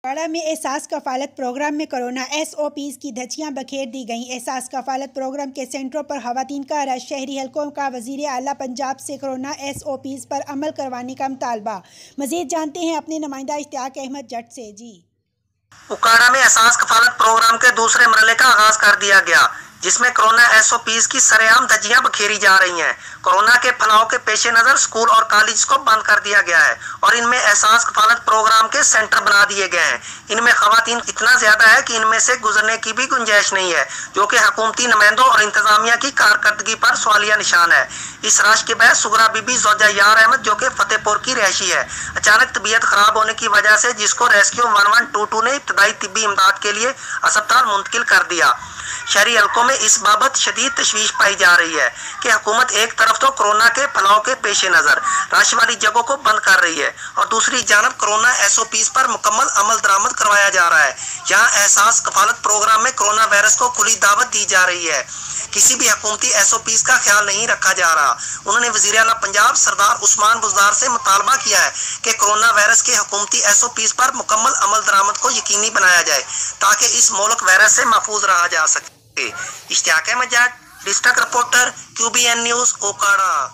اوکاڑہ میں احساس کفالت پروگرام میں کرونا SOPs کی دھجیاں بکھیر دی گئیں۔ احساس کفالت پروگرام کے سینٹروں پر خواتین کا رش، شہری حلقوں کا وزیر اعلیٰ پنجاب سے کرونا SOPs پر عمل کروانے کا مطالبہ۔ مزید جانتے ہیں اپنے نمائندہ اشتیاق احمد جٹ سے۔ اوکاڑہ میں احساس کفالت پروگرام کے دوسرے مرحلے کا آغاز کر دیا گیا، جس میں کرونا SOPs کی سرعام دھجیاں بکھیری جا رہی ہیں۔ کورونا کے پھیلاؤ کے پیش نظر اسکول اور کالج کو بند کر دیا گیا ہے اور ان میں احساس کفالت پروگرام کے سینٹر بنا دیے گئے ہیں۔ ان میں خواتین اتنا زیادہ ہے کہ ان میں سے گزرنے کی بھی گنجائش نہیں ہے، جو کہ حکومتی نمائندوں اور انتظامیہ کی کارکردگی پر سوالیہ نشان ہے۔ اس رش کے بعد سغرا بی بی زوجہ یار احمد، جو کہ فتح پور کی رہائشی ہے، اچانک طبیعت خراب ہونے کی وجہ سے جس کو ریسکیو 1122 نے ابتدائی طبی امداد کے لیے اسپتال منتقل کر دیا۔ شہری حلقوں میں اس بابت شدید تشویش پائی جا رہی ہے کہ حکومت ایک طرف تو کورونا کے پھیلاؤ کے پیش نظر رش والی جگہوں کو بند کر رہی ہے اور دوسری جانب کورونا SOPs پر مکمل عمل درآمد کروایا جا رہا ہے۔ یہاں احساس کفالت پروگرام میں کورونا وائرس کو کھلی دعوت دی جا رہی ہے، کسی بھی حکومتی SOPs کا خیال نہیں رکھا جا رہا۔ انہوں نے وزیر اعلیٰ پنجاب سردار عثمان بزدار سے مطالبہ کیا ہے کہ کورونا وائرس کے حکومتی SOPs پر مکمل عمل درآمد کو یقینی بنایا جائے تاکہ اس ملک وائرس سے محفوظ رہا جا سکے۔ Ishtiaq Ahmed Jatt, district reporter QBN news Okara.